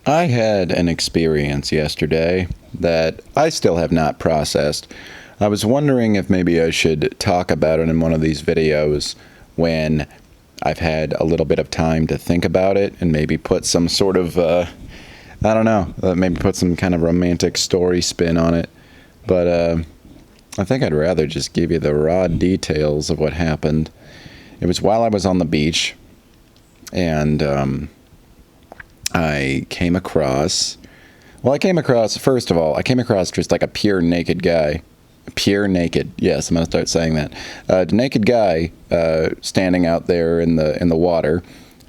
I had an experience yesterday that I still have not processed. I was wondering if maybe I should talk about it in one of these videos when I've had a little bit of time to think about it and maybe put some sort of, I don't know, maybe put some kind of romantic story spin on it. But I think I'd rather just give you the raw details of what happened. It was while I was on the beach, and I came across, first of all, I came across just like a pure naked guy. Pure naked. Yes, I'm gonna start saying that. Naked guy standing out there in the water.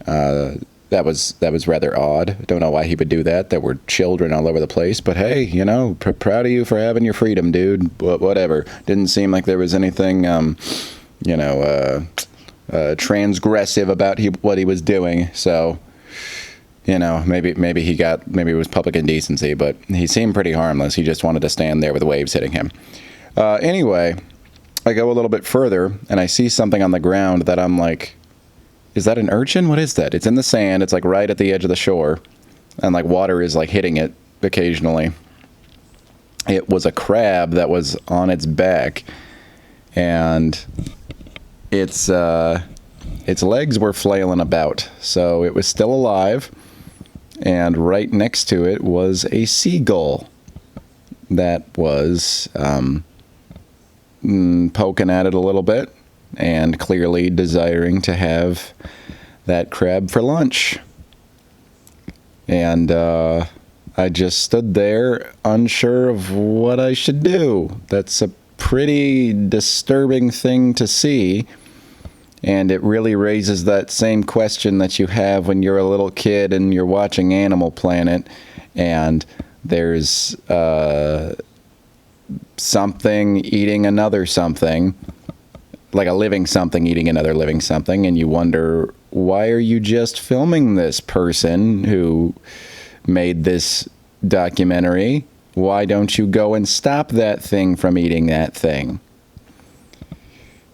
That was rather odd. I don't know why he would do that. There were children all over the place, but hey, proud of you for having your freedom, dude. Whatever. Didn't seem like there was anything, transgressive about what he was doing. So, maybe it was public indecency, but he seemed pretty harmless. He just wanted to stand there with waves hitting him. Anyway, I go a little bit further and I see something on the ground that I'm like, is that an urchin? What is that? It's in the sand. It's like right at the edge of the shore, and like water is like hitting it occasionally. It was a crab that was on its back, and its legs were flailing about, so it was still alive. And right next to it was a seagull that was poking at it a little bit and clearly desiring to have that crab for lunch. And I just stood there unsure of what I should do. That's a pretty disturbing thing to see. And it really raises that same question that you have when you're a little kid and you're watching Animal Planet and there's something eating another something, like a living something eating another living something, and you wonder, why are you just filming this person who made this documentary? Why don't you go and stop that thing from eating that thing?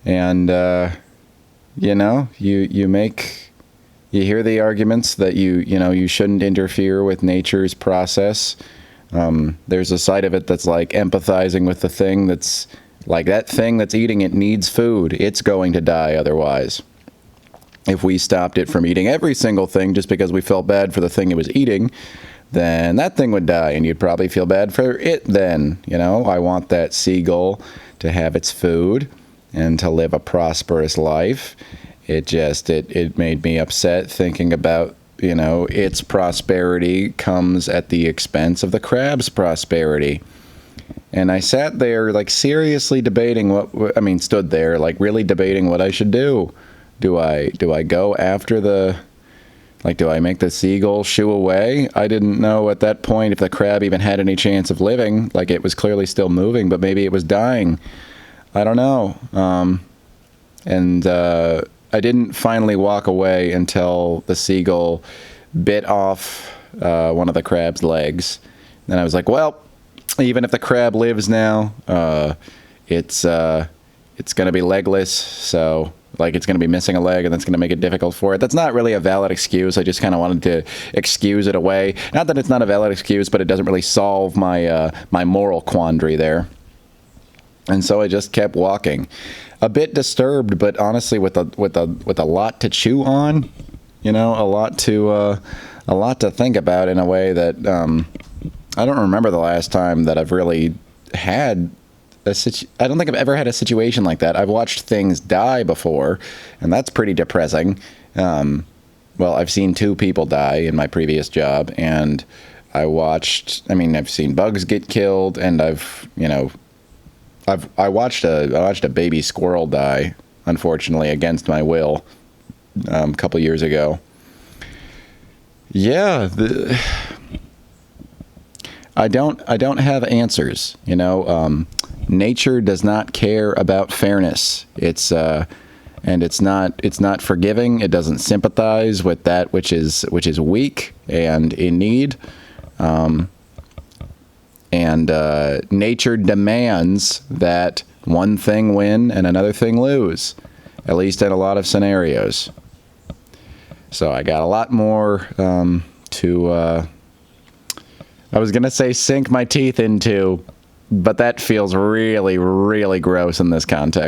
And you hear the arguments that you shouldn't interfere with nature's process. There's a side of it that's like empathizing with the thing that's like, that thing that's eating it needs food. It's going to die otherwise. If we stopped it from eating every single thing just because we felt bad for the thing it was eating, then that thing would die and you'd probably feel bad for it then. I want that seagull to have its food and to live a prosperous life. It made me upset thinking about, its prosperity comes at the expense of the crab's prosperity. And I sat there, like, seriously debating stood there, like, really debating what I should do. Do I go after do I make the seagull shoo away? I didn't know at that point if the crab even had any chance of living. Like, it was clearly still moving, but maybe it was dying. I don't know. I didn't finally walk away until the seagull bit off one of the crab's legs. Then I was like, well, even if the crab lives now, it's going to be legless, so like it's going to be missing a leg, and that's going to make it difficult for it. That's not really a valid excuse. I just kind of wanted to excuse it away. Not that it's not a valid excuse, but it doesn't really solve my my moral quandary there. And so I just kept walking, a bit disturbed, but honestly with a lot to chew on, a lot to think about in a way that I don't remember the last time that I've really had I don't think I've ever had a situation like that. I've watched things die before, and that's pretty depressing. Well, I've seen 2 people die in my previous job, and I've seen bugs get killed, and I watched a baby squirrel die, unfortunately, against my will, a couple years ago. Yeah, I don't have answers. Nature does not care about fairness. It's not forgiving. It doesn't sympathize with that which is weak and in need. Nature demands that one thing win and another thing lose, at least in a lot of scenarios. So I got a lot more to I was going to say sink my teeth into, but that feels really, really gross in this context.